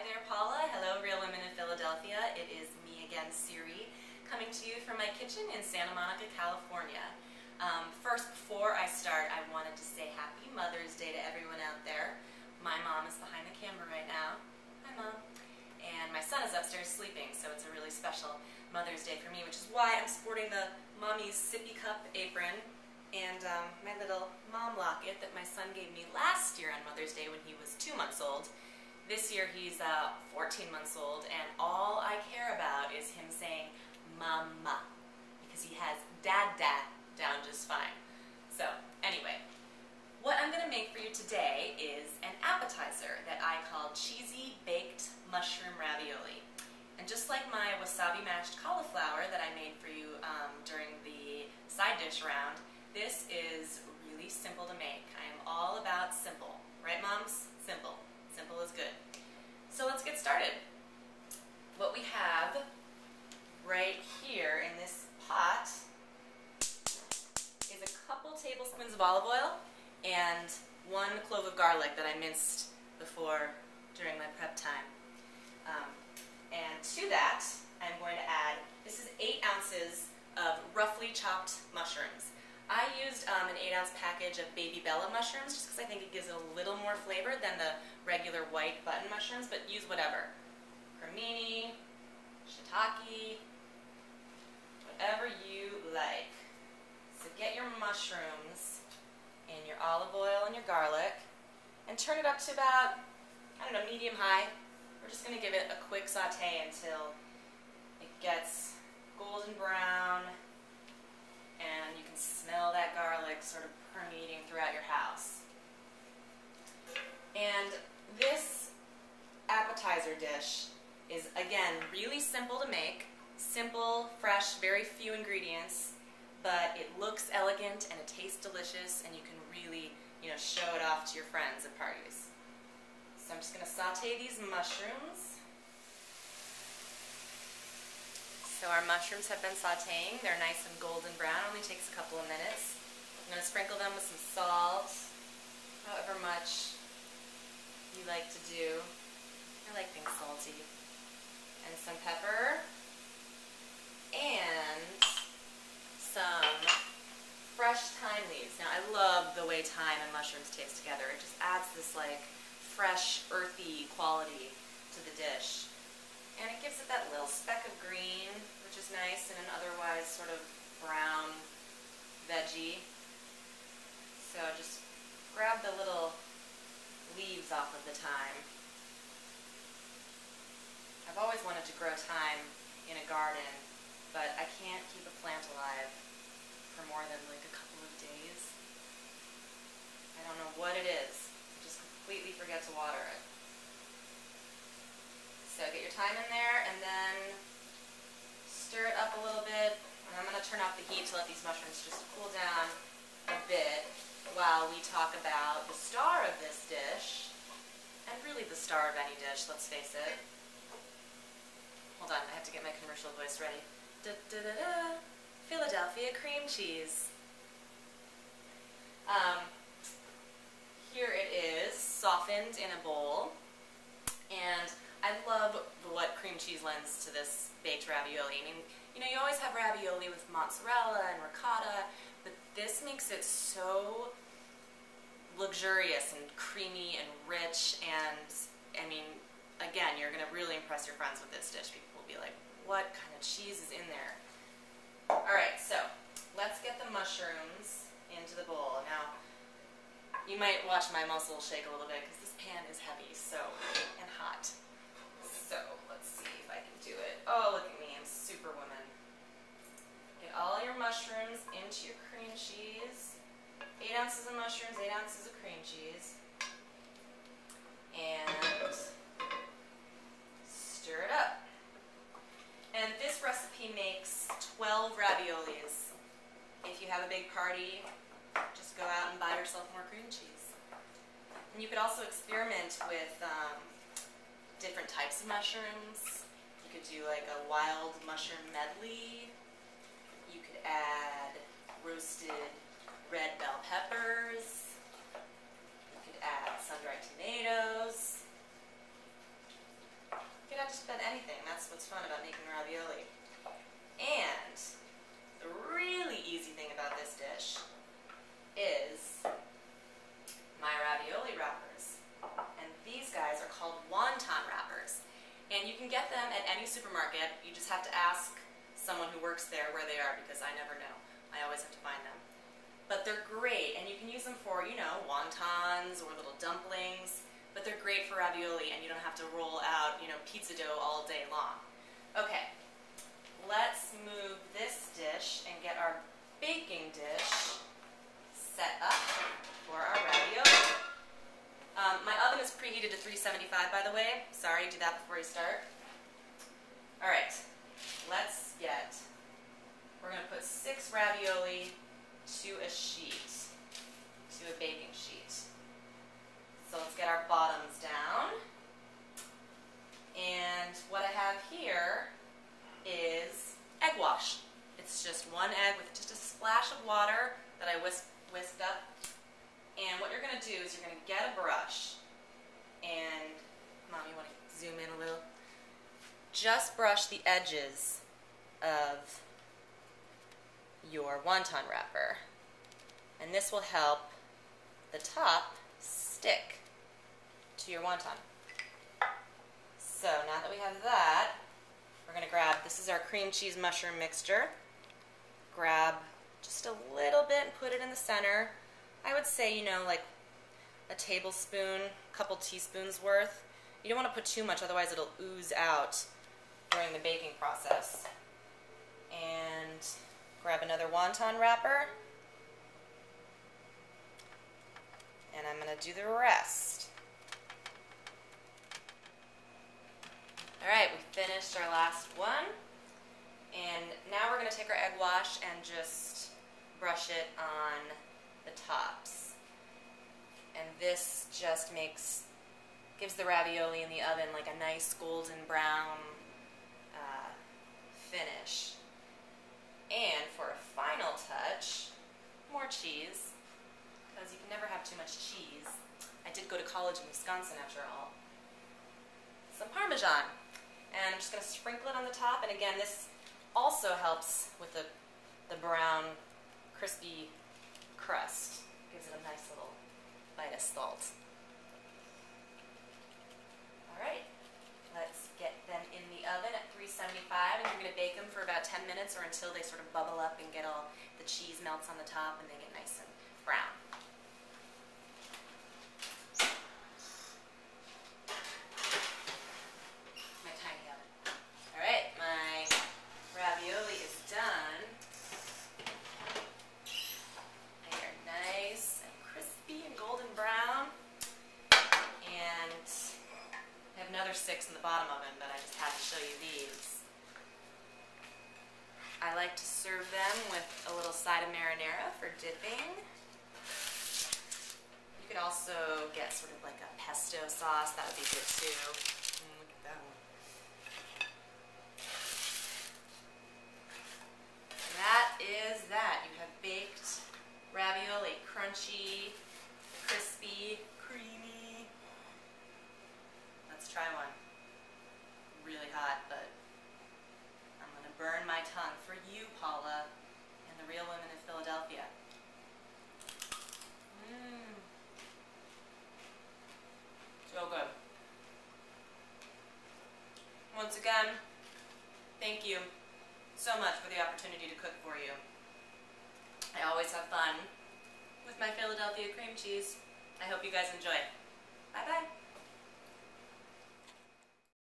there, Paula. Hello, Real Women in Philadelphia. It is me again, Siri, coming to you from my kitchen in Santa Monica, California. First, before I start, I wanted to say Happy Mother's Day to everyone out there. My mom is behind the camera right now. Hi, Mom. And my son is upstairs sleeping, so it's a really special Mother's Day for me, which is why I'm sporting the Mommy's Sippy Cup apron and my little mom locket that my son gave me last year on Mother's Day when he was 2 months old. This year he's 14 months old, and all I care about is him saying Mama, because he has Dad down just fine. So anyway, what I'm going to make for you today is an appetizer that I call cheesy baked mushroom ravioli. And just like my wasabi mashed cauliflower that I made for you during the side dish round, this is really simple to make. I am all about simple. Right, moms? Simple. Simple is good. So let's get started. What we have right here in this pot is a couple tablespoons of olive oil and 1 clove of garlic that I minced before during my prep time. And to that, I'm going to add, this is 8 ounces of roughly chopped mushrooms. I used an 8-ounce package of baby Bella mushrooms just because I think it gives it a little more flavor than the regular white button mushrooms, but use whatever. Cremini, shiitake, whatever you like. So get your mushrooms and your olive oil and your garlic and turn it up to about, I don't know, medium-high. We're just going to give it a quick saute until it gets golden brown and you can smell that garlic sort of permeating throughout your house. And this appetizer dish is, again, really simple to make. Simple, fresh, very few ingredients, but it looks elegant and it tastes delicious, and you can really, show it off to your friends at parties. So I'm just going to saute these mushrooms. So our mushrooms have been sauteing. They're nice and golden brown. It only takes a couple of minutes. I'm going to sprinkle them with some salt, however much you like to do. I like things salty. And some pepper. And some fresh thyme leaves. Now I love the way thyme and mushrooms taste together. It just adds this like fresh, earthy quality to the dish. And it gives it that little speck of green, which is nice in an otherwise sort of brown veggie. So just grab the little leaves off of the thyme. I've always wanted to grow thyme in a garden, but I can't keep a plant alive for more than like a couple of days. I don't know what it is. I just completely forget to water it. So get your thyme in there and then stir it up a little bit. And I'm going to turn off the heat to let these mushrooms just cool down a bit while we talk about the star of this dish, and really the star of any dish, let's face it. Hold on, I have to get my commercial voice ready. Da-da-da-da. Philadelphia cream cheese. Here it is, softened in a bowl. And I love what cream cheese lends to this baked ravioli. I mean, you always have ravioli with mozzarella and ricotta, but this makes it so luxurious and creamy and rich, and I mean, again, you're going to really impress your friends with this dish. People will be like, what kind of cheese is in there? Alright, so let's get the mushrooms into the bowl. Now, you might watch my muscles shake a little bit because this pan is heavy, and hot. So let's see if I can do it. Oh, look at me, I'm Superwoman. Get all your mushrooms into your cream cheese. 8 ounces of mushrooms, 8 ounces of cream cheese. And stir it up. And this recipe makes 12 raviolis. If you have a big party, just go out and buy yourself more cream cheese. And you could also experiment with different types of mushrooms. You could do like a wild mushroom medley. You could add roasted red bell peppers. You could add sun-dried tomatoes. what's fun about making ravioli. And the really easy thing about this dish is my ravioli wrappers. And these guys are called wonton wrappers. And you can get them at any supermarket. You just have to ask someone who works there where they are, because I never know. I always have to find them. But they're great, and you can use them for, you know, wontons or little dumplings. But they're great for ravioli, and you don't have to roll out, you know, pizza dough all day long. Okay, let's move this dish and get our baking dish set up for our ravioli. My oven is preheated to 375, by the way. Sorry, do that before you start. All right, we're going to put 6 ravioli to a sheet, to a baking sheet. So let's get our bottoms down. And what I have here is egg wash. It's just 1 egg with just a splash of water that I whisked up. And what you're going to do is you're going to get a brush and, Mom, you want to zoom in a little? Just brush the edges of your wonton wrapper. And this will help the top stick to your wonton. So now that we have that, we're going to grab, this is our cream cheese mushroom mixture. Grab just a little bit and put it in the center. I would say, you know, like a tablespoon, a couple teaspoons worth. You don't want to put too much, otherwise it'll ooze out during the baking process. And grab another wonton wrapper. And I'm going to do the rest. Alright, we finished our last one. And now we're going to take our egg wash and just brush it on the tops. And this just gives the ravioli in the oven like a nice golden brown finish. And for a final touch, more cheese, because you can never have too much cheese. I did go to college in Wisconsin after all. Some Parmesan. And I'm just going to sprinkle it on the top. And again, this also helps with the brown, crispy crust. Gives it a nice little bite of salt. Alright, let's get them in the oven at 375, and you're going to bake them for about 10 minutes or until they sort of bubble up and get all the cheese melts on the top and they get nice and brown. My tiny oven. Alright, my ravioli is done. They are nice and crispy and golden brown. And I have another 6 in the bottom oven, but I just had to show you these. I like to serve them with a little side of marinara for dipping. You could also get sort of like a pesto sauce, that would be good too. Look at that one. And that is that. You have baked ravioli, crunchy, crispy, creamy. Let's try one. Really hot, but I'm going to burn my tongue for you, Paula, and the real women of Philadelphia. So good. Once again, thank you so much for the opportunity to cook for you. I always have fun with my Philadelphia cream cheese. I hope you guys enjoy it. Bye-bye.